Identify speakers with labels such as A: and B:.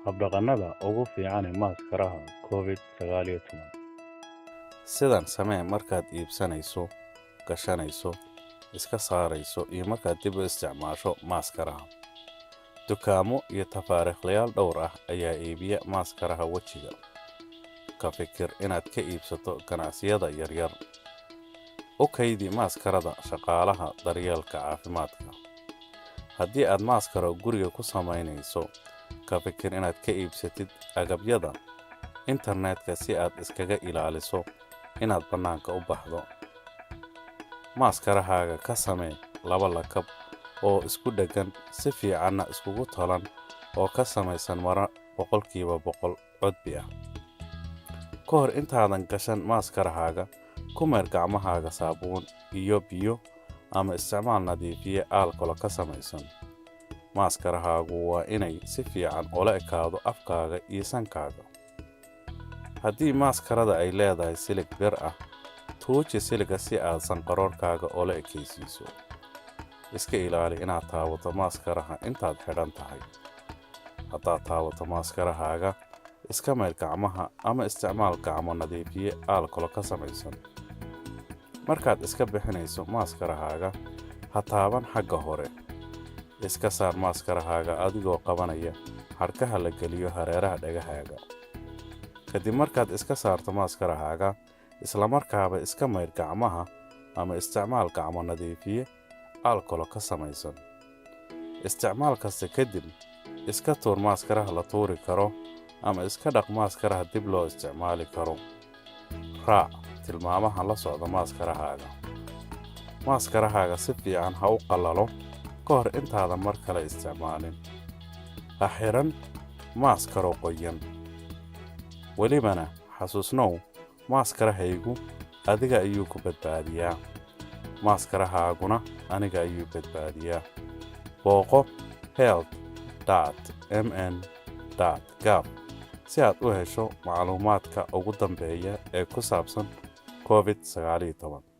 A: habdhaqannada ugu fiican ee maaskaraha COVID-19.
B: sidan samee markaad iibsanayso, gashanayso, iska saarayso iyo markaad dib u isticmaasho maaskaraha. dukaamo iyo tafaariiqlayaal dhowr ah ayaa iibiya maaskaraha wejiga. ka fikir inaad ka iibsato ganacsiyada yaryar. u kaydi maaskarada shaqaalaha daryeelka caafimaadka. haddii aad maaskaro guriga ku samaynayso, ka fikir inaad ka iibsatid agabyada internetka si aad iskaga ilaaliso inaad bannaanka u baxdo. maaskarahaaga ka samee 2 lakab oo isku dheggan, si fiicanna iskugu tolan, oo ka samaysan maro 100% codbi ah. ka hor intaadan gashan maaskarahaaga, ku meer gacmahaaga saabuun iyo biyo ama isticmaal nadiifiye alcohol ka samaysan. maaskarahaagu waa inay si fiican ula ekaado afkaaga iyo sankaaga. haddii maaskarada ay leedahay silig bir ah, tuuji siliga si aad sanqaroorkaaga ula ekaysiiso. iska ilaali inaad taabato maaskaraha intaad xidhan tahay. haddaad taabato maaskarahaaga, iska mayr gacmaha ama isticmaal gacmo nadiifiye alcohol ka samaysan. markaad iska bixinayso maaskarahaaga, ha taaban xagga hore. iska saar maaskarahaaga adigoo qabanaya xadhkaha la geliyo hareeraha dhagahaaga. kadib markaad iska saarto maaskarahaaga, isla markaaba iska mayr gacmaha ama isticmaal gacmo nadiifiye alcohol ka samaysan. isticmaal kasta kadib, iska tuur maaskaraha la tuuri karo ama iska dhaq maaskaraha dib loo isticmaali karo. raac tilmaamaha la socda maaskarahaaga. maaskarahaaga si fiican ha u qallalo ka hor intaadan mar kale isticmaalin. ha xiran maaskaro qoyan. welibana xasuusnow, maaskarahaygu adiga ayuu ku badbaadiyaa. maaskarahaaguna aniga ayuu badbaadiyaa. booqo health.mn.gov si aad u hesho macluumaadka ugu dambeeya ee ku saabsan COVID-19.